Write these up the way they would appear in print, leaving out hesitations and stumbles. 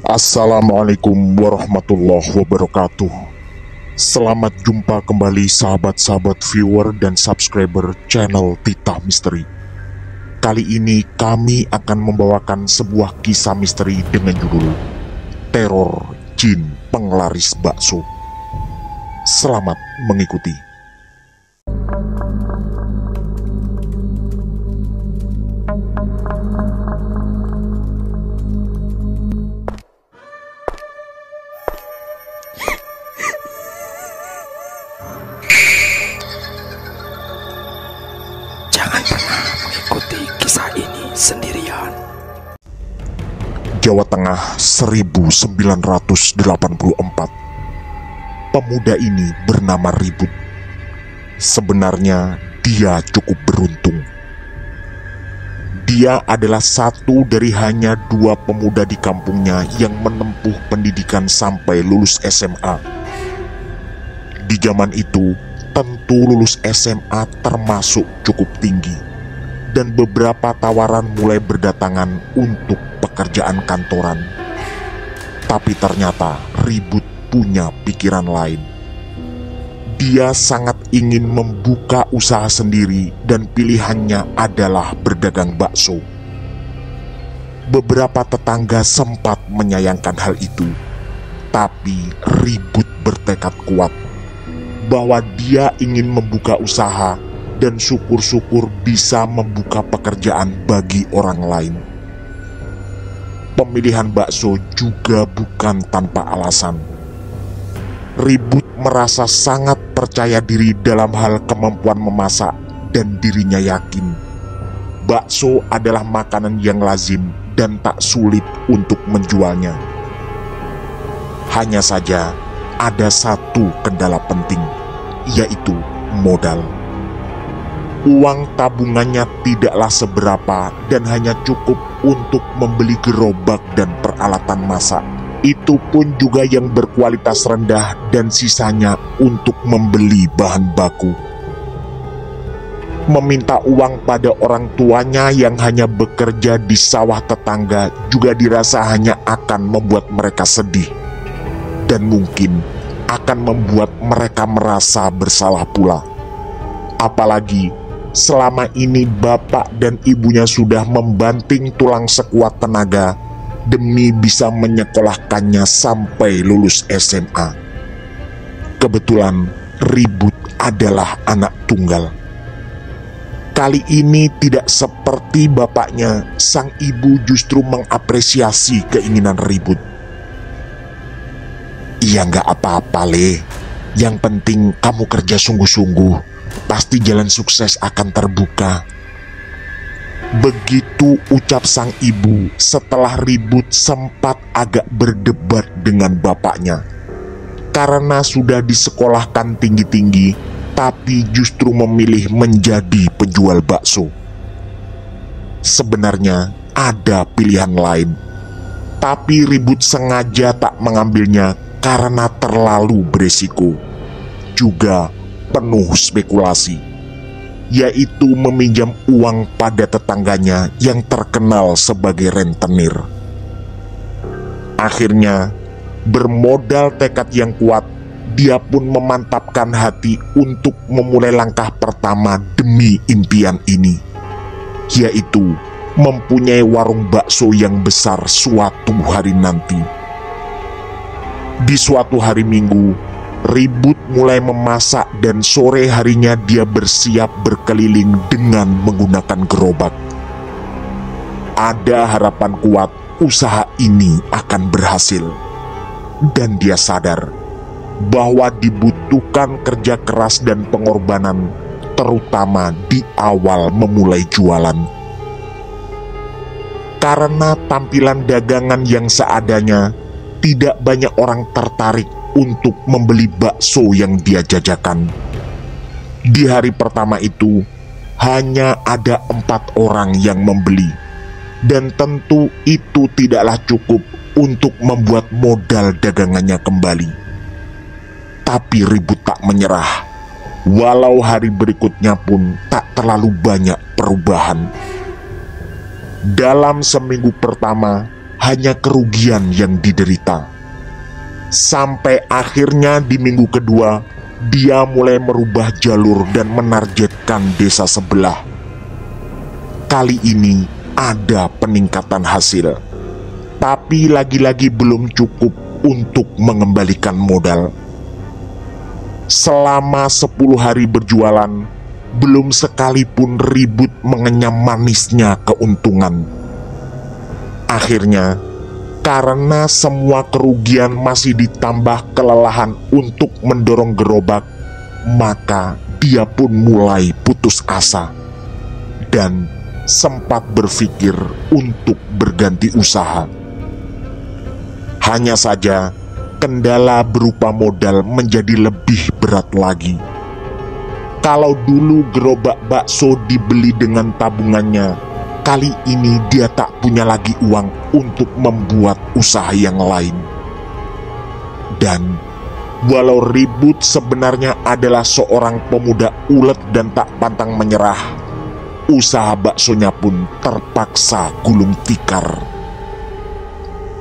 Assalamualaikum warahmatullahi wabarakatuh. Selamat jumpa kembali sahabat-sahabat viewer dan subscriber channel Titah Misteri. Kali ini kami akan membawakan sebuah kisah misteri dengan judul Teror Jin Penglaris Bakso. Selamat mengikuti. Jangan pernah mengikuti kisah ini sendirian. Jawa Tengah 1984. Pemuda ini bernama Ribut. Sebenarnya dia cukup beruntung. Dia adalah satu dari hanya 2 pemuda di kampungnya yang menempuh pendidikan sampai lulus SMA. Di zaman itu, tentu lulus SMA termasuk cukup tinggi, dan beberapa tawaran mulai berdatangan untuk pekerjaan kantoran. Tapi ternyata Ribut punya pikiran lain. Dia sangat ingin membuka usaha sendiri dan pilihannya adalah berdagang bakso. Beberapa tetangga sempat menyayangkan hal itu, tapi Ribut bertekad kuat bahwa dia ingin membuka usaha dan syukur-syukur bisa membuka pekerjaan bagi orang lain. Pemilihan bakso juga bukan tanpa alasan. Ribut merasa sangat percaya diri dalam hal kemampuan memasak dan dirinya yakin bakso adalah makanan yang lazim dan tak sulit untuk menjualnya. Hanya saja ada satu kendala penting, yaitu modal. Uang tabungannya tidaklah seberapa dan hanya cukup untuk membeli gerobak dan peralatan masak. Itu pun juga yang berkualitas rendah dan sisanya untuk membeli bahan baku. Meminta uang pada orang tuanya yang hanya bekerja di sawah tetangga juga dirasa hanya akan membuat mereka sedih, dan mungkin akan membuat mereka merasa bersalah pula. Apalagi selama ini bapak dan ibunya sudah membanting tulang sekuat tenaga demi bisa menyekolahkannya sampai lulus SMA. Kebetulan Ribut adalah anak tunggal. Kali ini tidak seperti bapaknya, sang ibu justru mengapresiasi keinginan Ribut. "Ya nggak apa-apa, Le. Yang penting kamu kerja sungguh-sungguh. Pasti jalan sukses akan terbuka." Begitu ucap sang ibu setelah Ribut sempat agak berdebat dengan bapaknya. Karena sudah disekolahkan tinggi-tinggi, tapi justru memilih menjadi penjual bakso. Sebenarnya ada pilihan lain, tapi Ribut sengaja tak mengambilnya karena terlalu beresiko, juga penuh spekulasi, yaitu meminjam uang pada tetangganya yang terkenal sebagai rentenir. Akhirnya, bermodal tekad yang kuat, dia pun memantapkan hati untuk memulai langkah pertama demi impian ini, yaitu mempunyai warung bakso yang besar suatu hari nanti. Di suatu hari Minggu, Ribut mulai memasak dan sore harinya dia bersiap berkeliling dengan menggunakan gerobak. Ada harapan kuat usaha ini akan berhasil, dan dia sadar bahwa dibutuhkan kerja keras dan pengorbanan, terutama di awal memulai jualan. Karena tampilan dagangan yang seadanya, tidak banyak orang tertarik untuk membeli bakso yang dia jajakan. Di hari pertama itu, hanya ada 4 orang yang membeli, dan tentu itu tidaklah cukup untuk membuat modal dagangannya kembali. Tapi Ribut tak menyerah, walau hari berikutnya pun tak terlalu banyak perubahan. Dalam seminggu pertama, hanya kerugian yang diderita. Sampai akhirnya di minggu kedua, dia mulai merubah jalur dan menargetkan desa sebelah. Kali ini ada peningkatan hasil, tapi lagi-lagi belum cukup untuk mengembalikan modal. Selama 10 hari berjualan, belum sekalipun Ribut mengenyam manisnya keuntungan. Akhirnya, karena semua kerugian masih ditambah kelelahan untuk mendorong gerobak, maka dia pun mulai putus asa dan sempat berpikir untuk berganti usaha. Hanya saja, kendala berupa modal menjadi lebih berat lagi. Kalau dulu gerobak bakso dibeli dengan tabungannya, kali ini dia tak punya lagi uang untuk membuat usaha yang lain. Dan walau Ribut sebenarnya adalah seorang pemuda ulet dan tak pantang menyerah, usaha baksonya pun terpaksa gulung tikar.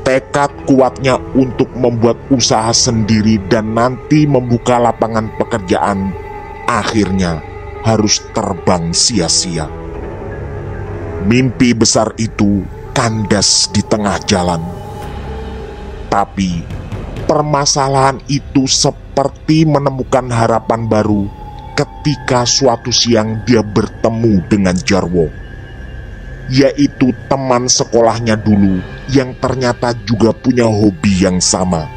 Tekad kuatnya untuk membuat usaha sendiri dan nanti membuka lapangan pekerjaan akhirnya harus terbang sia-sia. Mimpi besar itu kandas di tengah jalan. Tapi permasalahan itu seperti menemukan harapan baru ketika suatu siang dia bertemu dengan Jarwo, yaitu teman sekolahnya dulu yang ternyata juga punya hobi yang sama,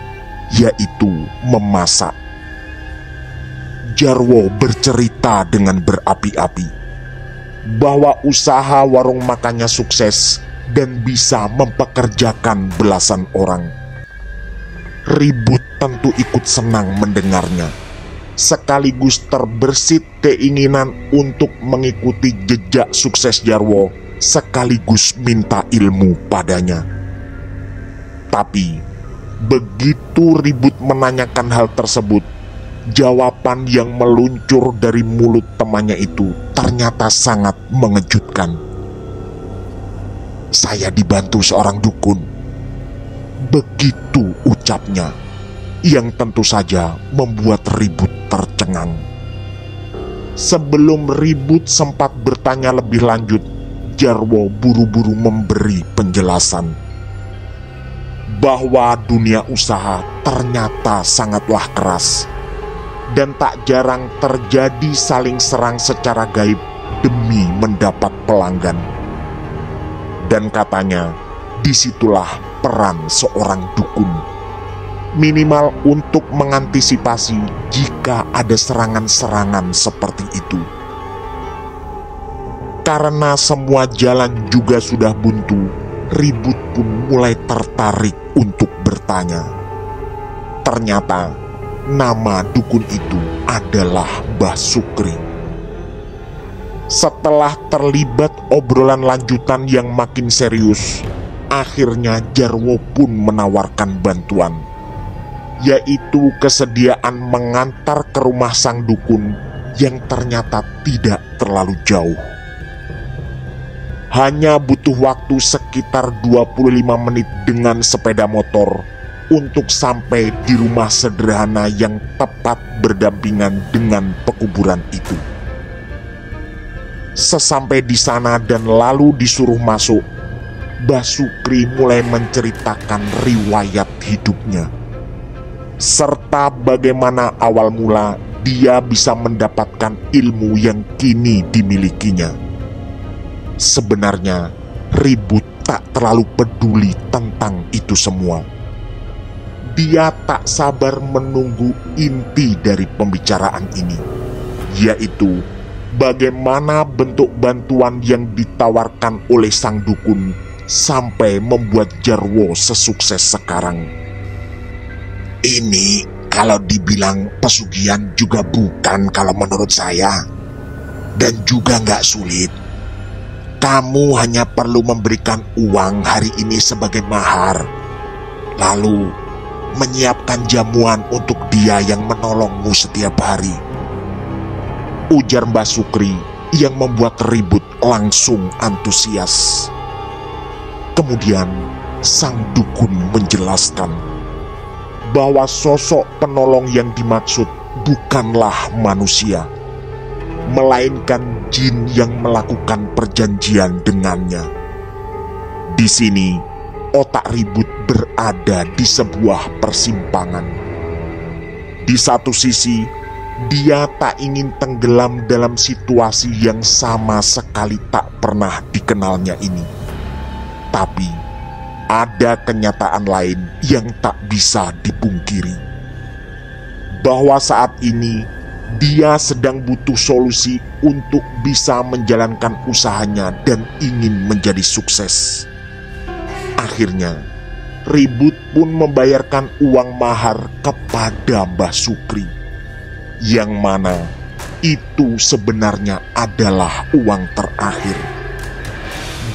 yaitu memasak. Jarwo bercerita dengan berapi-api bahwa usaha warung makannya sukses dan bisa mempekerjakan belasan orang. Ribut tentu ikut senang mendengarnya, sekaligus terbersit keinginan untuk mengikuti jejak sukses Jarwo, sekaligus minta ilmu padanya. Tapi begitu Ribut menanyakan hal tersebut, jawaban yang meluncur dari mulut temannya itu ternyata sangat mengejutkan. "Saya dibantu seorang dukun." Begitu ucapnya, yang tentu saja membuat Ribut tercengang. Sebelum Ribut sempat bertanya lebih lanjut, Jarwo buru-buru memberi penjelasan bahwa dunia usaha ternyata sangatlah keras dan tak jarang terjadi saling serang secara gaib demi mendapat pelanggan. Dan katanya, disitulah peran seorang dukun, minimal untuk mengantisipasi jika ada serangan-serangan seperti itu. Karena semua jalan juga sudah buntu, Ribut pun mulai tertarik untuk bertanya. Ternyata nama dukun itu adalah Mbah Sukri. Setelah terlibat obrolan lanjutan yang makin serius, akhirnya Jarwo pun menawarkan bantuan, yaitu kesediaan mengantar ke rumah sang dukun yang ternyata tidak terlalu jauh. Hanya butuh waktu sekitar 25 menit dengan sepeda motor untuk sampai di rumah sederhana yang tepat berdampingan dengan pekuburan itu. Sesampai di sana dan lalu disuruh masuk, Mbah Sukri mulai menceritakan riwayat hidupnya, serta bagaimana awal mula dia bisa mendapatkan ilmu yang kini dimilikinya. Sebenarnya Ribut tak terlalu peduli tentang itu semua. Dia tak sabar menunggu inti dari pembicaraan ini, yaitu bagaimana bentuk bantuan yang ditawarkan oleh sang dukun sampai membuat Jarwo sesukses sekarang. Ini kalau dibilang pesugihan juga bukan kalau menurut saya, dan juga nggak sulit. Kamu hanya perlu memberikan uang hari ini sebagai mahar, lalu menyiapkan jamuan untuk dia yang menolongmu setiap hari, ujar Mbah Sukri yang membuat Ribut langsung antusias. Kemudian sang dukun menjelaskan bahwa sosok penolong yang dimaksud bukanlah manusia, melainkan jin yang melakukan perjanjian dengannya. Di sini, otak Ribut berada di sebuah persimpangan. Di satu sisi, dia tak ingin tenggelam dalam situasi yang sama sekali tak pernah dikenalnya ini. Tapi, ada kenyataan lain yang tak bisa dipungkiri. Bahwa saat ini, dia sedang butuh solusi untuk bisa menjalankan usahanya dan ingin menjadi sukses. Akhirnya, Ribut pun membayarkan uang mahar kepada Mbah Sukri, yang mana itu sebenarnya adalah uang terakhir.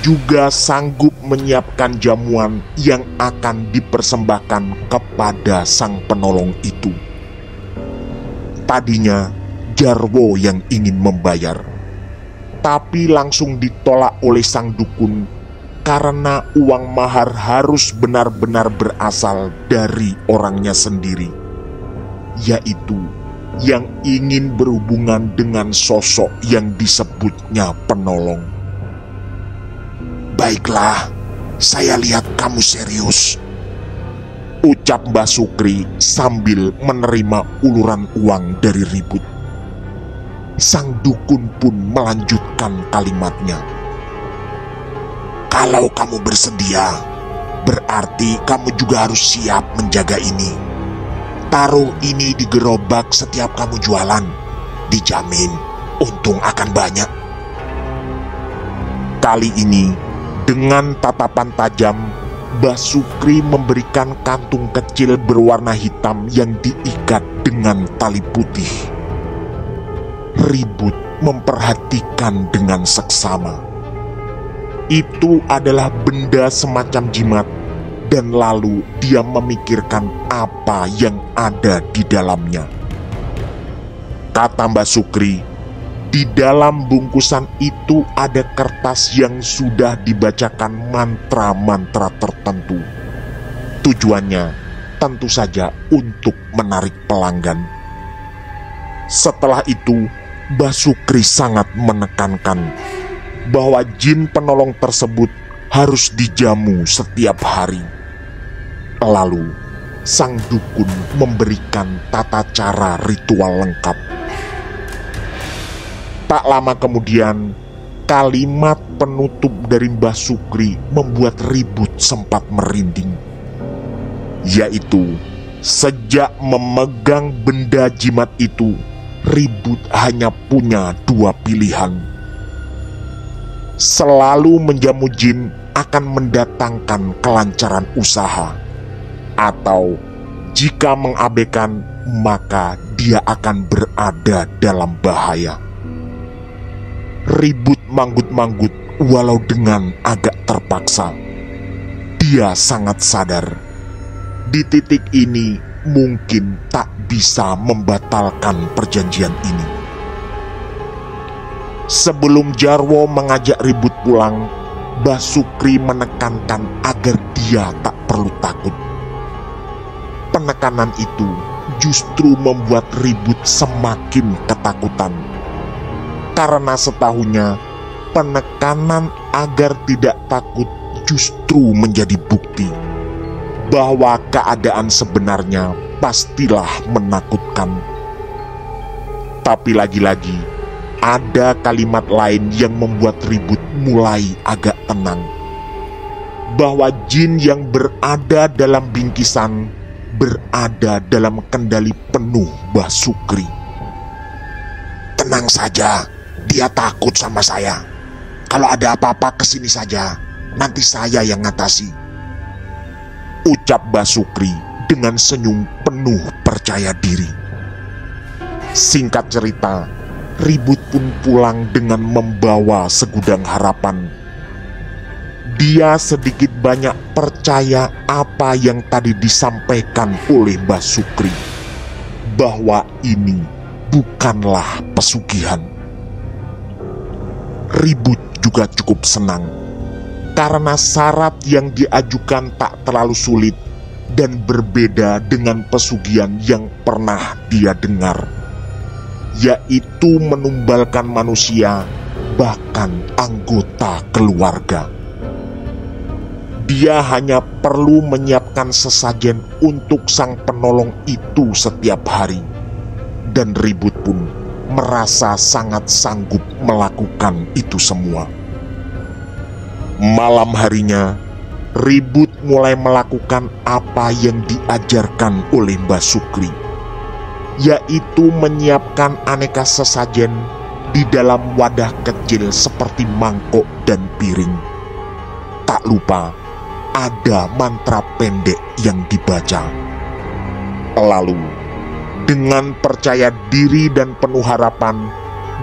Juga sanggup menyiapkan jamuan yang akan dipersembahkan kepada sang penolong itu. Tadinya Jarwo yang ingin membayar, tapi langsung ditolak oleh sang dukun karena uang mahar harus benar-benar berasal dari orangnya sendiri, yaitu yang ingin berhubungan dengan sosok yang disebutnya penolong. Baiklah, saya lihat kamu serius, ucap Mbah Sukri sambil menerima uluran uang dari Ribut. Sang dukun pun melanjutkan kalimatnya. Kalau kamu bersedia, berarti kamu juga harus siap menjaga ini. Taruh ini di gerobak setiap kamu jualan. Dijamin untung akan banyak. Kali ini, dengan tatapan tajam, Mbah Sukri memberikan kantung kecil berwarna hitam yang diikat dengan tali putih. Ribut memperhatikan dengan seksama. Itu adalah benda semacam jimat, dan lalu dia memikirkan apa yang ada di dalamnya. Kata Mbah Sukri, di dalam bungkusan itu ada kertas yang sudah dibacakan mantra-mantra tertentu. Tujuannya tentu saja untuk menarik pelanggan. Setelah itu, Mbah Sukri sangat menekankan bahwa jin penolong tersebut harus dijamu setiap hari. Lalu, sang dukun memberikan tata cara ritual lengkap. Tak lama kemudian, kalimat penutup dari Mbah Sukri membuat Ribut sempat merinding, yaitu sejak memegang benda jimat itu, Ribut hanya punya dua pilihan. Selalu menjamu jin akan mendatangkan kelancaran usaha, atau jika mengabaikan, maka dia akan berada dalam bahaya. Ribut manggut-manggut walau dengan agak terpaksa. Dia sangat sadar, di titik ini mungkin tak bisa membatalkan perjanjian ini. Sebelum Jarwo mengajak Ribut pulang, Mbah Sukri menekankan agar dia tak perlu takut. Penekanan itu justru membuat Ribut semakin ketakutan. Karena setahunya, penekanan agar tidak takut justru menjadi bukti bahwa keadaan sebenarnya pastilah menakutkan. Tapi lagi-lagi, ada kalimat lain yang membuat Ribut mulai agak tenang. Bahwa jin yang berada dalam bingkisan berada dalam kendali penuh Mbah Sukri. Tenang saja, dia takut sama saya. Kalau ada apa-apa kesini saja, nanti saya yang ngatasi, ucap Mbah Sukri dengan senyum penuh percaya diri. Singkat cerita, Ribut pun pulang dengan membawa segudang harapan. Dia sedikit banyak percaya apa yang tadi disampaikan oleh Mbah Sukri, bahwa ini bukanlah pesugihan. Ribut juga cukup senang karena syarat yang diajukan tak terlalu sulit dan berbeda dengan pesugihan yang pernah dia dengar, yaitu menumbalkan manusia, bahkan anggota keluarga. Dia hanya perlu menyiapkan sesajen untuk sang penolong itu setiap hari, dan Ribut pun merasa sangat sanggup melakukan itu semua. Malam harinya, Ribut mulai melakukan apa yang diajarkan oleh Mbah Sukri, yaitu menyiapkan aneka sesajen di dalam wadah kecil seperti mangkok dan piring. Tak lupa, ada mantra pendek yang dibaca. Lalu, dengan percaya diri dan penuh harapan,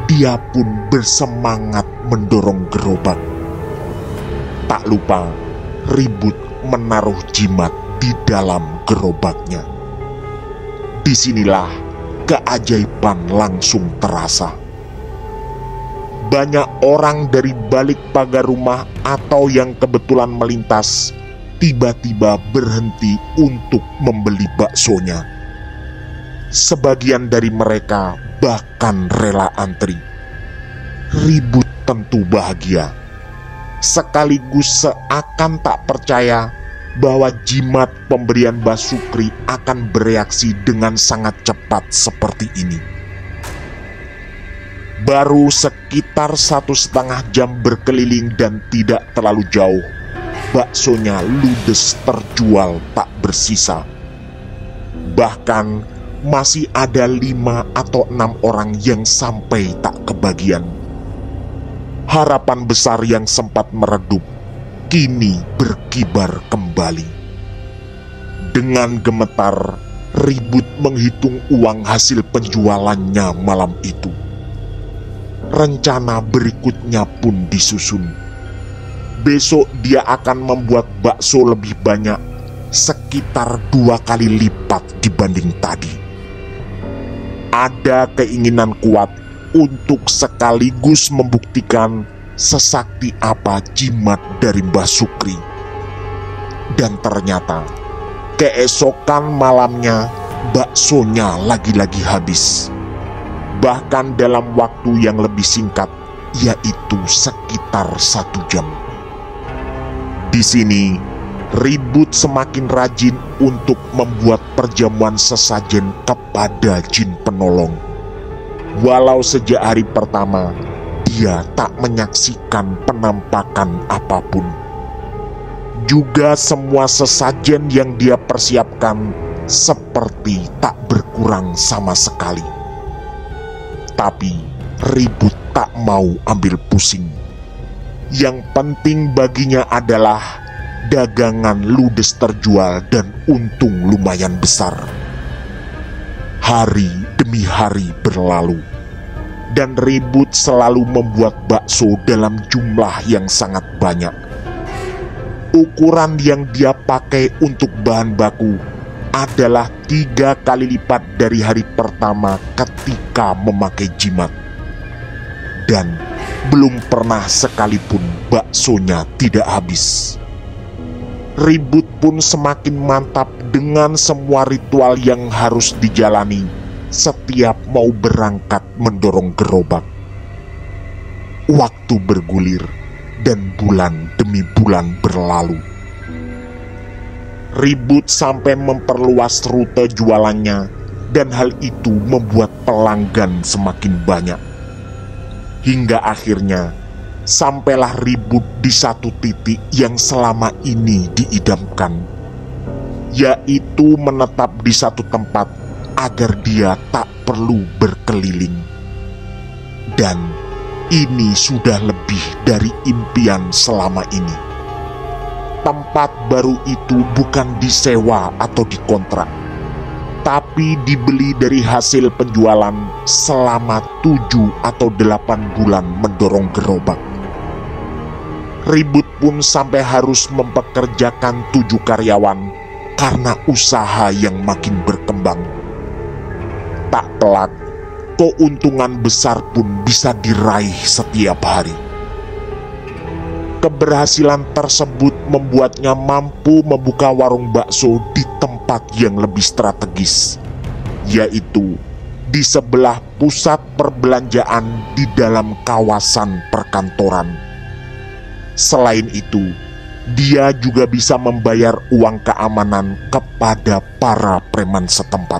dia pun bersemangat mendorong gerobak. Tak lupa, Ribut menaruh jimat di dalam gerobaknya. Disinilah keajaiban langsung terasa. Banyak orang dari balik pagar rumah atau yang kebetulan melintas tiba-tiba berhenti untuk membeli baksonya. Sebagian dari mereka bahkan rela antri. Ribut tentu bahagia, sekaligus seakan tak percaya bahwa jimat pemberian Mbah Sukri akan bereaksi dengan sangat cepat seperti ini. Baru sekitar 1,5 jam berkeliling dan tidak terlalu jauh, baksonya ludes terjual tak bersisa. Bahkan masih ada 5 atau 6 orang yang sampai tak kebagian. Harapan besar yang sempat meredup kini berkibar kembali. Dengan gemetar, Ribut menghitung uang hasil penjualannya malam itu. Rencana berikutnya pun disusun. Besok dia akan membuat bakso lebih banyak, sekitar 2 kali lipat dibanding tadi. Ada keinginan kuat untuk sekaligus membuktikan sesakti apa jimat dari Mbah Sukri. Dan ternyata keesokan malamnya baksonya lagi-lagi habis. Bahkan dalam waktu yang lebih singkat, yaitu sekitar 1 jam. Di sini, Ribut semakin rajin untuk membuat perjamuan sesajen kepada jin penolong. Walau sejak hari pertama, dia tak menyaksikan penampakan apapun. Juga semua sesajen yang dia persiapkan seperti tak berkurang sama sekali. Tapi Ribut tak mau ambil pusing. Yang penting baginya adalah dagangan ludes terjual dan untung lumayan besar. Hari demi hari berlalu, dan Ribut selalu membuat bakso dalam jumlah yang sangat banyak. Ukuran yang dia pakai untuk bahan baku adalah 3 kali lipat dari hari pertama ketika memakai jimat. Dan belum pernah sekalipun baksonya tidak habis. Ribut pun semakin mantap dengan semua ritual yang harus dijalani setiap mau berangkat mendorong gerobak. Waktu bergulir dan bulan demi bulan berlalu. Ribut sampai memperluas rute jualannya, dan hal itu membuat pelanggan semakin banyak. Hingga akhirnya sampailah Ribut di satu titik yang selama ini diidamkan, yaitu menetap di satu tempat agar dia tak perlu berkeliling. Dan ini sudah lebih dari impian selama ini. Tempat baru itu bukan disewa atau dikontrak, tapi dibeli dari hasil penjualan selama 7 atau 8 bulan mendorong gerobak. Ribut pun sampai harus mempekerjakan 7 karyawan karena usaha yang makin berkembang. Tak pelak, keuntungan besar pun bisa diraih setiap hari. Keberhasilan tersebut membuatnya mampu membuka warung bakso di tempat yang lebih strategis, yaitu di sebelah pusat perbelanjaan di dalam kawasan perkantoran. Selain itu, dia juga bisa membayar uang keamanan kepada para preman setempat.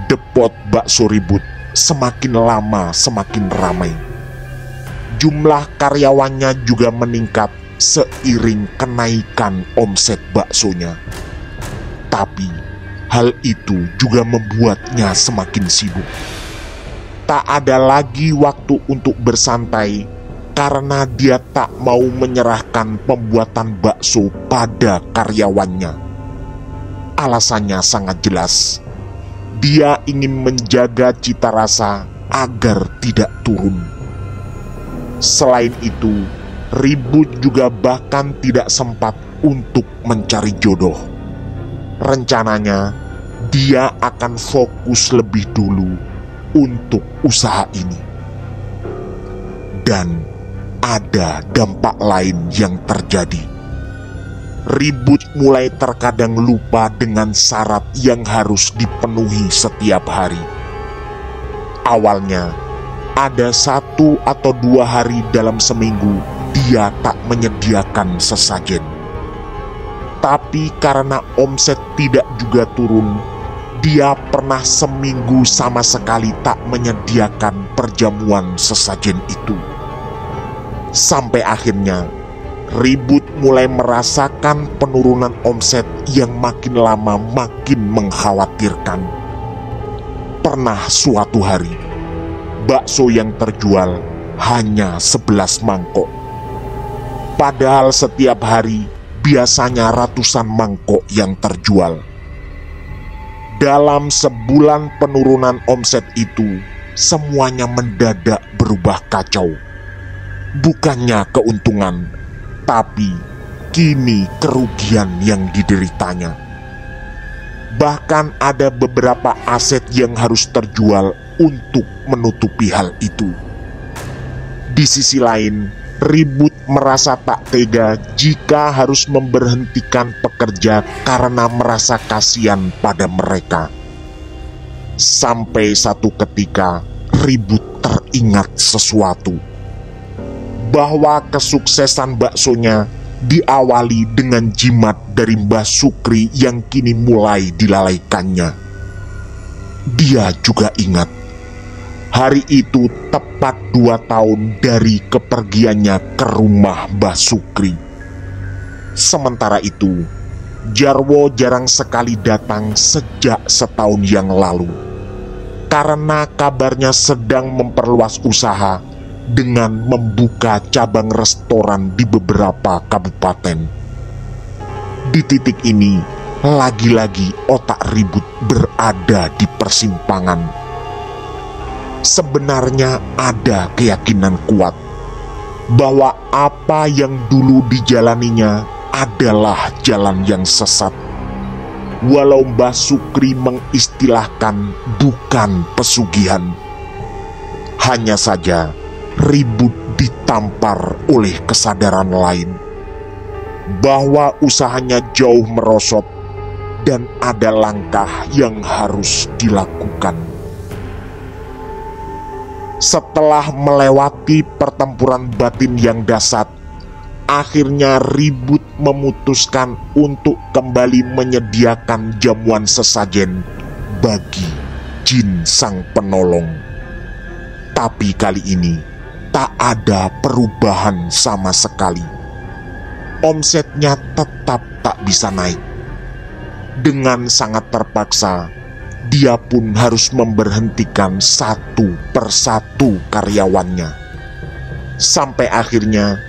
Depot bakso ribut semakin lama semakin ramai. Jumlah karyawannya juga meningkat seiring kenaikan omset baksonya. Tapi hal itu juga membuatnya semakin sibuk. Tak ada lagi waktu untuk bersantai karena dia tak mau menyerahkan pembuatan bakso pada karyawannya. Alasannya sangat jelas. Dia ingin menjaga cita rasa agar tidak turun. Selain itu, Ribut juga bahkan tidak sempat untuk mencari jodoh. Rencananya, dia akan fokus lebih dulu untuk usaha ini. Dan ada dampak lain yang terjadi. Ribut mulai terkadang lupa dengan syarat yang harus dipenuhi setiap hari. Awalnya, ada 1 atau 2 hari dalam seminggu dia tak menyediakan sesajen. Tapi karena omset tidak juga turun, dia pernah seminggu sama sekali tak menyediakan perjamuan sesajen itu. Sampai akhirnya, Ribut mulai merasakan penurunan omset yang makin lama makin mengkhawatirkan. Pernah suatu hari, bakso yang terjual hanya 11 mangkok. Padahal setiap hari biasanya ratusan mangkok yang terjual. Dalam sebulan penurunan omset itu, semuanya mendadak berubah kacau. Bukannya keuntungan, tapi kini kerugian yang dideritanya. Bahkan ada beberapa aset yang harus terjual untuk menutupi hal itu. Di sisi lain, Ribut merasa tak tega jika harus memberhentikan pekerja karena merasa kasihan pada mereka. Sampai satu ketika, Ribut teringat sesuatu. Bahwa kesuksesan baksonya diawali dengan jimat dari Mbah Sukri yang kini mulai dilalaikannya. Dia juga ingat, hari itu tepat 2 tahun dari kepergiannya ke rumah Mbah Sukri. Sementara itu, Jarwo jarang sekali datang sejak setahun yang lalu, karena kabarnya sedang memperluas usaha dengan membuka cabang restoran di beberapa kabupaten. Di titik ini, lagi-lagi otak Ribut berada di persimpangan. Sebenarnya ada keyakinan kuat bahwa apa yang dulu dijalaninya adalah jalan yang sesat. Walau Mbah Sukri mengistilahkan bukan pesugihan. Hanya saja Ribut ditampar oleh kesadaran lain bahwa usahanya jauh merosot dan ada langkah yang harus dilakukan. Setelah melewati pertempuran batin yang dahsyat, akhirnya Ribut memutuskan untuk kembali menyediakan jamuan sesajen bagi jin sang penolong. Tapi kali ini tak ada perubahan sama sekali. Omsetnya tetap tak bisa naik. Dengan sangat terpaksa, dia pun harus memberhentikan 1 persatu karyawannya. Sampai akhirnya,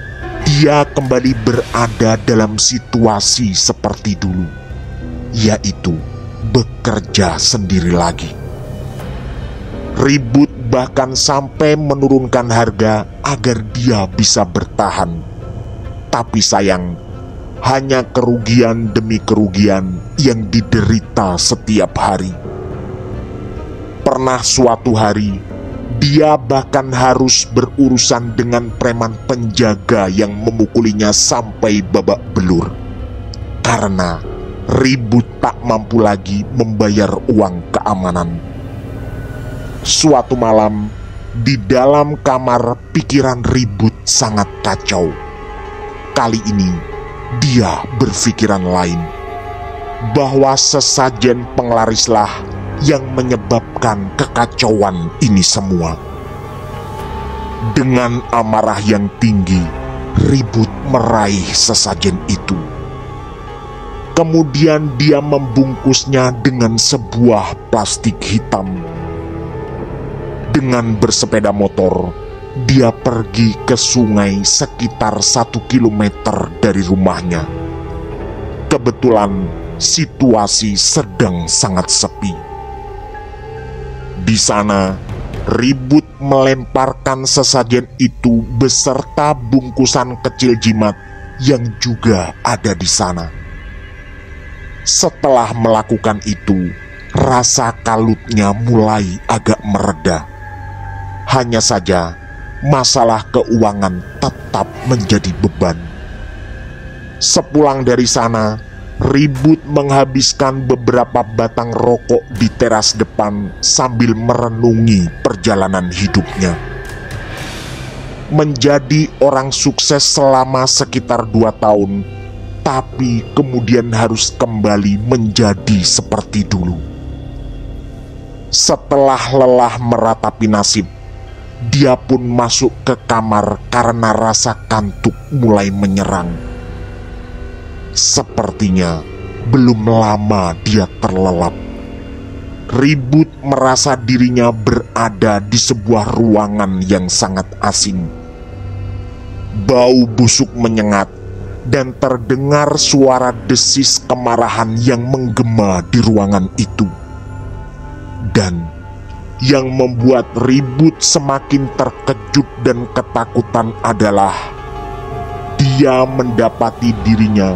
dia kembali berada dalam situasi seperti dulu, yaitu bekerja sendiri lagi. Ribut bahkan sampai menurunkan harga agar dia bisa bertahan. Tapi sayang, hanya kerugian demi kerugian yang diderita setiap hari. Pernah suatu hari, Dia bahkan harus berurusan dengan preman penjaga yang memukulinya sampai babak belur. Karena Ribut tak mampu lagi membayar uang keamanan. Suatu malam, di dalam kamar pikiran Ribut sangat kacau. Kali ini, dia berpikiran lain. Bahwa sesajen penglarislah yang menyebabkan kekacauan ini semua. Dengan amarah yang tinggi, Ribut meraih sesajen itu. Kemudian dia membungkusnya dengan sebuah plastik hitam. Dengan bersepeda motor, dia pergi ke sungai sekitar 1 kilometer dari rumahnya. Kebetulan situasi sedang sangat sepi. Di sana, Ribut melemparkan sesajen itu beserta bungkusan kecil jimat yang juga ada di sana. Setelah melakukan itu, rasa kalutnya mulai agak mereda. Hanya saja, masalah keuangan tetap menjadi beban. Sepulang dari sana, Ribut menghabiskan beberapa batang rokok di teras depan sambil merenungi perjalanan hidupnya. Menjadi orang sukses selama sekitar 2 tahun, tapi kemudian harus kembali menjadi seperti dulu. Setelah lelah meratapi nasib, dia pun masuk ke kamar karena rasa kantuk mulai menyerang. Sepertinya belum lama dia terlelap. Ribut merasa dirinya berada di sebuah ruangan yang sangat asing. Bau busuk menyengat dan terdengar suara desis kemarahan yang menggema di ruangan itu. Dan yang membuat Ribut semakin terkejut dan ketakutan adalah dia mendapati dirinya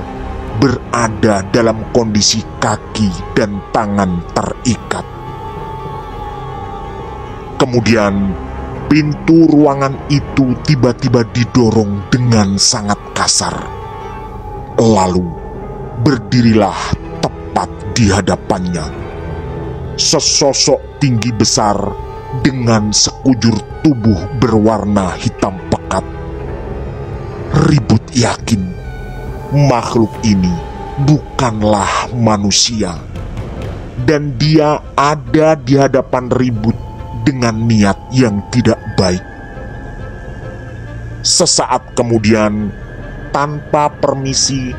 berada dalam kondisi kaki dan tangan terikat. Kemudian pintu ruangan itu tiba-tiba didorong dengan sangat kasar. Lalu berdirilah tepat di hadapannya sesosok tinggi besar dengan sekujur tubuh berwarna hitam pekat. Ribut yakin makhluk ini bukanlah manusia, dan dia ada di hadapan Ribut dengan niat yang tidak baik. Sesaat kemudian, tanpa permisi,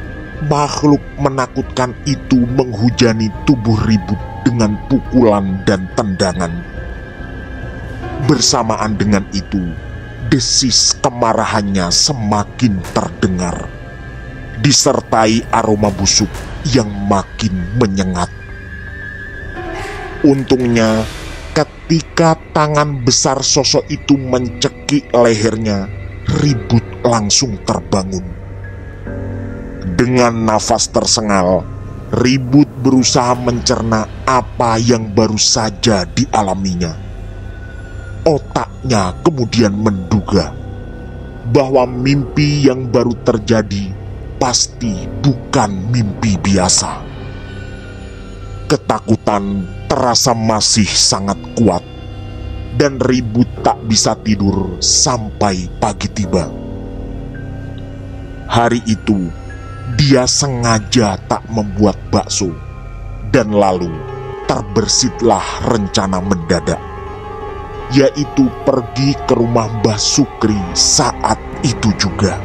makhluk menakutkan itu menghujani tubuh Ribut dengan pukulan dan tendangan. Bersamaan dengan itu, desis kemarahannya semakin terdengar, disertai aroma busuk yang makin menyengat. Untungnya, ketika tangan besar sosok itu mencekik lehernya, Ribut langsung terbangun. Dengan nafas tersengal, Ribut berusaha mencerna apa yang baru saja dialaminya. Otaknya kemudian menduga bahwa mimpi yang baru terjadi pasti bukan mimpi biasa. Ketakutan terasa masih sangat kuat, dan Ribut tak bisa tidur sampai pagi tiba. Hari itu, dia sengaja tak membuat bakso, dan lalu terbersitlah rencana mendadak, yaitu pergi ke rumah Mbah Sukri saat itu juga.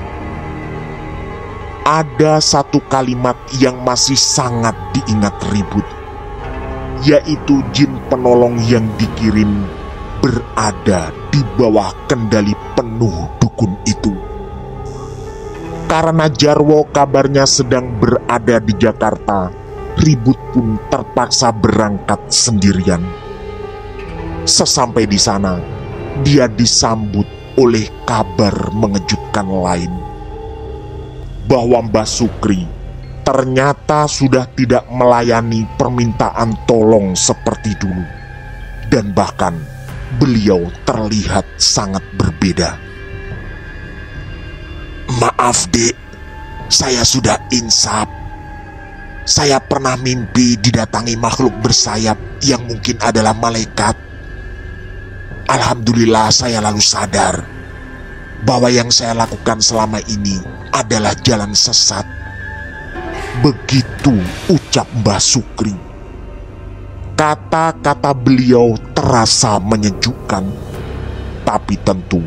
Ada satu kalimat yang masih sangat diingat Ribut, yaitu jin penolong yang dikirim berada di bawah kendali penuh dukun itu. Karena Jarwo kabarnya sedang berada di Jakarta, Ribut pun terpaksa berangkat sendirian. Sesampai di sana, dia disambut oleh kabar mengejutkan lain, bahwa Mbah Sukri ternyata sudah tidak melayani permintaan tolong seperti dulu, dan bahkan beliau terlihat sangat berbeda. Maaf, Dek. Saya sudah insaf. Saya pernah mimpi didatangi makhluk bersayap yang mungkin adalah malaikat. Alhamdulillah saya lalu sadar bahwa yang saya lakukan selama ini adalah jalan sesat. Begitu ucap Mbah Sukri. Kata-kata beliau terasa menyejukkan. Tapi tentu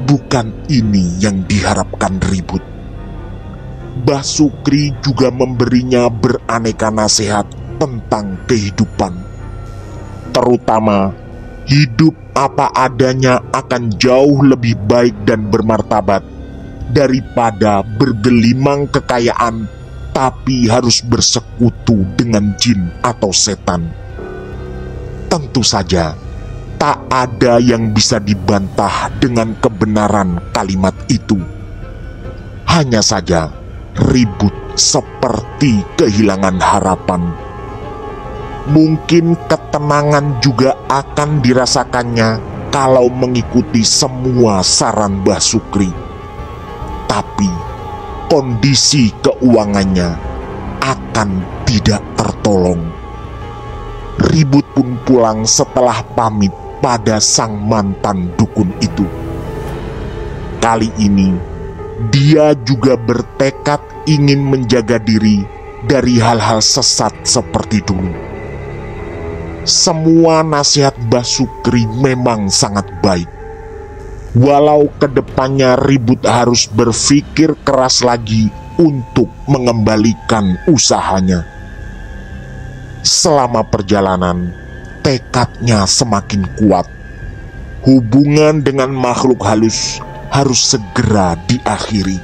bukan ini yang diharapkan Ribut. Mbah Sukri juga memberinya beraneka nasihat tentang kehidupan. Terutama, hidup apa adanya akan jauh lebih baik dan bermartabat daripada bergelimang kekayaan tapi harus bersekutu dengan jin atau setan. Tentu saja, tak ada yang bisa dibantah dengan kebenaran kalimat itu. Hanya saja, Ribut seperti kehilangan harapan. Mungkin ketenangan juga akan dirasakannya kalau mengikuti semua saran Mbah Sukri. Tapi kondisi keuangannya akan tidak tertolong. Ribut pun pulang setelah pamit pada sang mantan dukun itu. Kali ini, dia juga bertekad ingin menjaga diri dari hal-hal sesat seperti dulu. Semua nasihat Mbah Sukri memang sangat baik. Walau kedepannya Ribut harus berpikir keras lagi untuk mengembalikan usahanya. Selama perjalanan, tekadnya semakin kuat. Hubungan dengan makhluk halus harus segera diakhiri.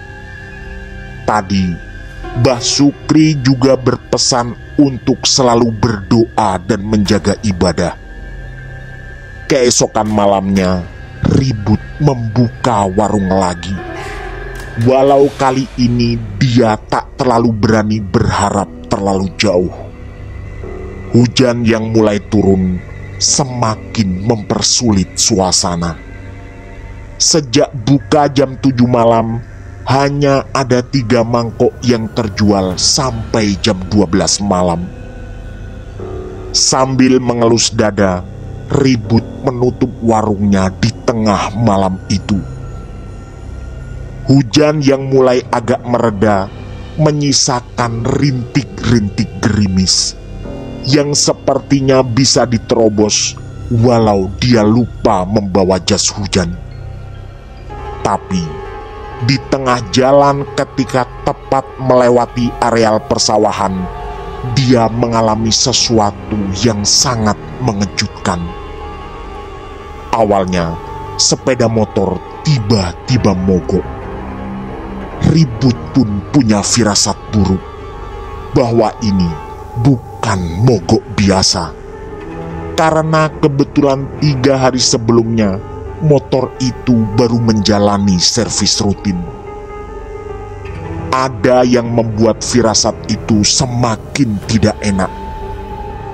Tadi, Mbah Sukri juga berpesan untuk selalu berdoa dan menjaga ibadah. Keesokan malamnya, Ribut membuka warung lagi. Walau kali ini dia tak terlalu berani berharap terlalu jauh. Hujan yang mulai turun semakin mempersulit suasana. Sejak buka jam 7 malam, hanya ada 3 mangkok yang terjual sampai jam 12 malam. Sambil mengelus dada, Ribut menutup warungnya di tengah malam itu. Hujan yang mulai agak mereda menyisakan rintik-rintik gerimis yang sepertinya bisa diterobos walau dia lupa membawa jas hujan. Tapi di tengah jalan ketika tepat melewati areal persawahan, dia mengalami sesuatu yang sangat mengejutkan. Awalnya, sepeda motor tiba-tiba mogok. Ribut pun punya firasat buruk bahwa ini bukan mogok biasa. Karena kebetulan 3 hari sebelumnya, motor itu baru menjalani servis rutin. Ada yang membuat firasat itu semakin tidak enak,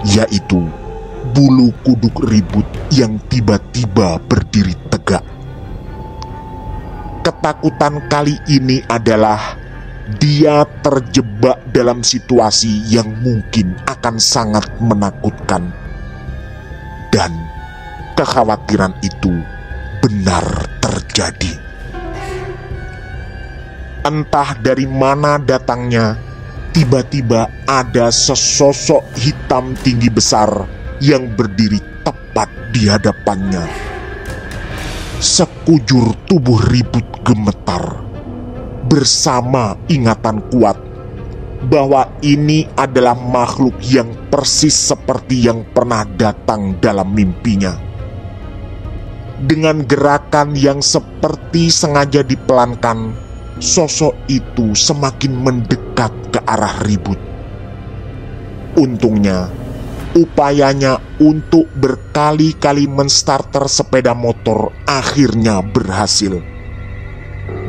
yaitu bulu kuduk Ribut yang tiba-tiba berdiri tegak. Ketakutan kali ini adalah dia terjebak dalam situasi yang mungkin akan sangat menakutkan. Dan kekhawatiran itu benar terjadi. Entah dari mana datangnya, tiba-tiba ada sesosok hitam tinggi besar yang berdiri tepat di hadapannya. Sekujur tubuh Ribut gemetar bersama ingatan kuat bahwa ini adalah makhluk yang persis seperti yang pernah datang dalam mimpinya. Dengan gerakan yang seperti sengaja dipelankan, sosok itu semakin mendekat ke arah Ribut. Untungnya, upayanya untuk berkali-kali menstarter sepeda motor akhirnya berhasil.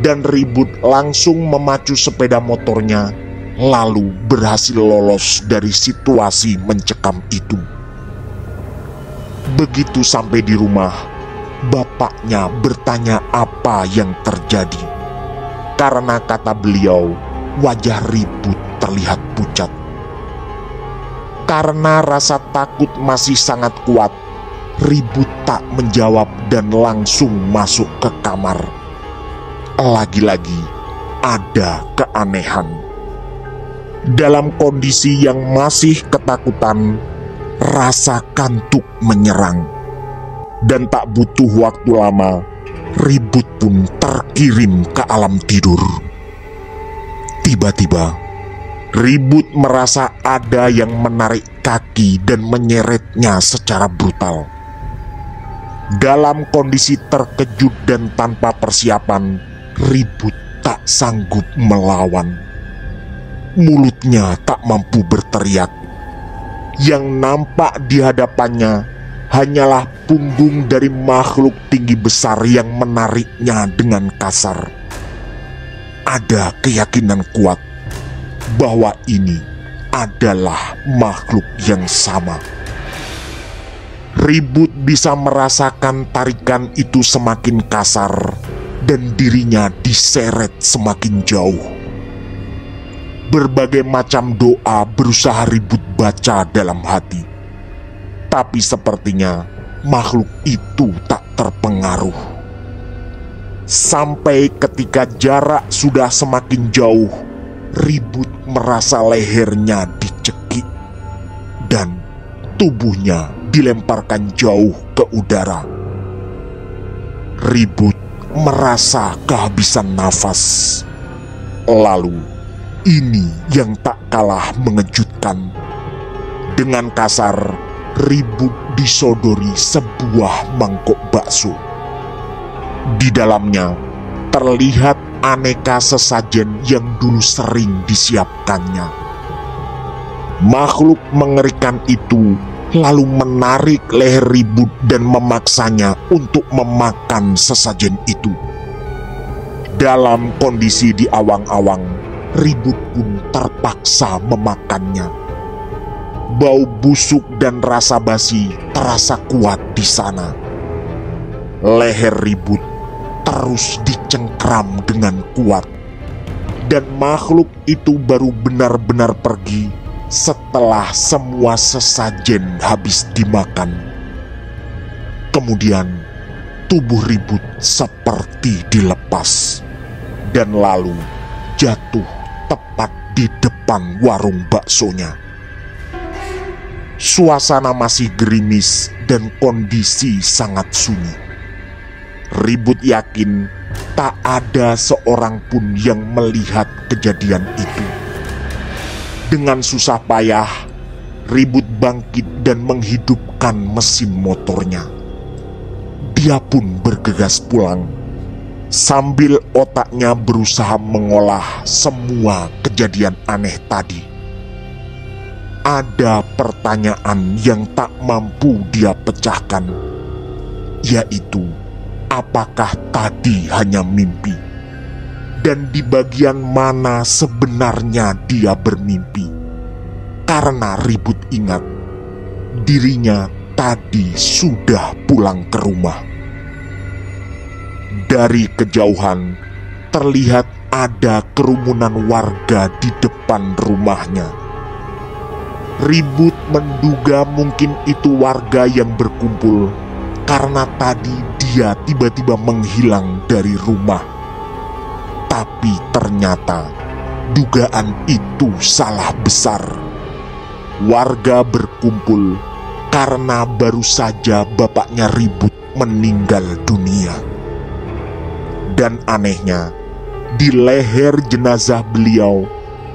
Dan Ribut langsung memacu sepeda motornya, lalu berhasil lolos dari situasi mencekam itu. Begitu sampai di rumah, bapaknya bertanya apa yang terjadi. Karena kata beliau, wajah Ribut terlihat pucat. Karena rasa takut masih sangat kuat, Ribut tak menjawab dan langsung masuk ke kamar. Lagi-lagi ada keanehan. Dalam kondisi yang masih ketakutan, rasa kantuk menyerang. Dan tak butuh waktu lama, Ribut pun terkirim ke alam tidur. Tiba-tiba, Ribut merasa ada yang menarik kaki dan menyeretnya secara brutal. Dalam kondisi terkejut dan tanpa persiapan, Ribut tak sanggup melawan. Mulutnya tak mampu berteriak. Yang nampak di hadapannya hanyalah punggung dari makhluk tinggi besar yang menariknya dengan kasar. Ada keyakinan kuat bahwa ini adalah makhluk yang sama. Ribut bisa merasakan tarikan itu semakin kasar dan dirinya diseret semakin jauh. Berbagai macam doa berusaha Ribut baca dalam hati. Tapi sepertinya makhluk itu tak terpengaruh. Sampai ketika jarak sudah semakin jauh, Ribut merasa lehernya dicekik dan tubuhnya dilemparkan jauh ke udara. Ribut merasa kehabisan nafas. Lalu, ini yang tak kalah mengejutkan. Dengan kasar, Ribut disodori sebuah mangkok bakso. Di dalamnya terlihat aneka sesajen yang dulu sering disiapkannya. Makhluk mengerikan itu lalu menarik leher Ribut dan memaksanya untuk memakan sesajen itu. Dalam kondisi di awang-awang, Ribut pun terpaksa memakannya. Bau busuk dan rasa basi terasa kuat di sana. Leher Ribut terus dicengkram dengan kuat. Dan makhluk itu baru benar-benar pergi setelah semua sesajen habis dimakan. Kemudian tubuh Ribut seperti dilepas dan lalu jatuh tepat di depan warung baksonya. Suasana masih gerimis dan kondisi sangat sunyi. Ribut yakin tak ada seorang pun yang melihat kejadian itu. Dengan susah payah, Ribut bangkit dan menghidupkan mesin motornya. Dia pun bergegas pulang, sambil otaknya berusaha mengolah semua kejadian aneh tadi. Ada pertanyaan yang tak mampu dia pecahkan, yaitu apakah tadi hanya mimpi? Dan di bagian mana sebenarnya dia bermimpi? Karena Ribut ingat, dirinya tadi sudah pulang ke rumah. Dari kejauhan, terlihat ada kerumunan warga di depan rumahnya. Ribut menduga mungkin itu warga yang berkumpul karena tadi dia tiba-tiba menghilang dari rumah. Tapi ternyata dugaan itu salah besar. Warga berkumpul karena baru saja bapaknya Ribut meninggal dunia. Dan anehnya, di leher jenazah beliau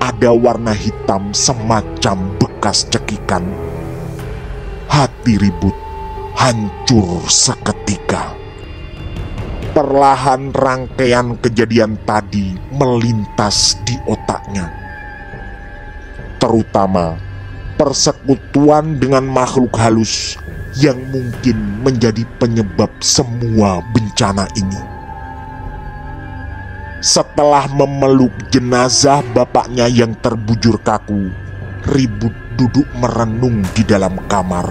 ada warna hitam semacam bekas cekikan. Hati Ribut hancur seketika. Perlahan rangkaian kejadian tadi melintas di otaknya. Terutama persekutuan dengan makhluk halus yang mungkin menjadi penyebab semua bencana ini. Setelah memeluk jenazah bapaknya yang terbujur kaku, Ribut duduk merenung di dalam kamar.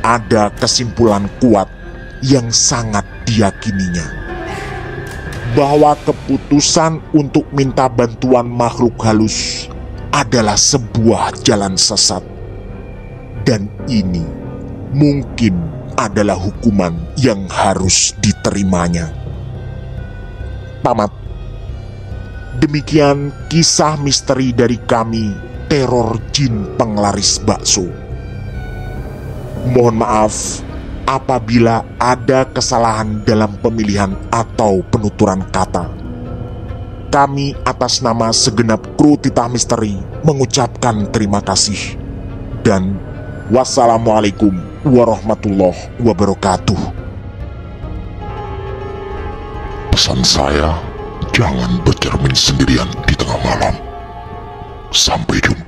Ada kesimpulan kuat yang sangat diyakininya, bahwa keputusan untuk minta bantuan makhluk halus adalah sebuah jalan sesat, dan ini mungkin adalah hukuman yang harus diterimanya. Tamat. Demikian kisah misteri dari kami, Teror Jin Penglaris Bakso. Mohon maaf apabila ada kesalahan dalam pemilihan atau penuturan kata. Kami atas nama segenap kru Titah Misteri mengucapkan terima kasih. Dan wassalamualaikum warahmatullahi wabarakatuh. Pesan saya, jangan bercermin sendirian di tengah malam. Sampai jumpa.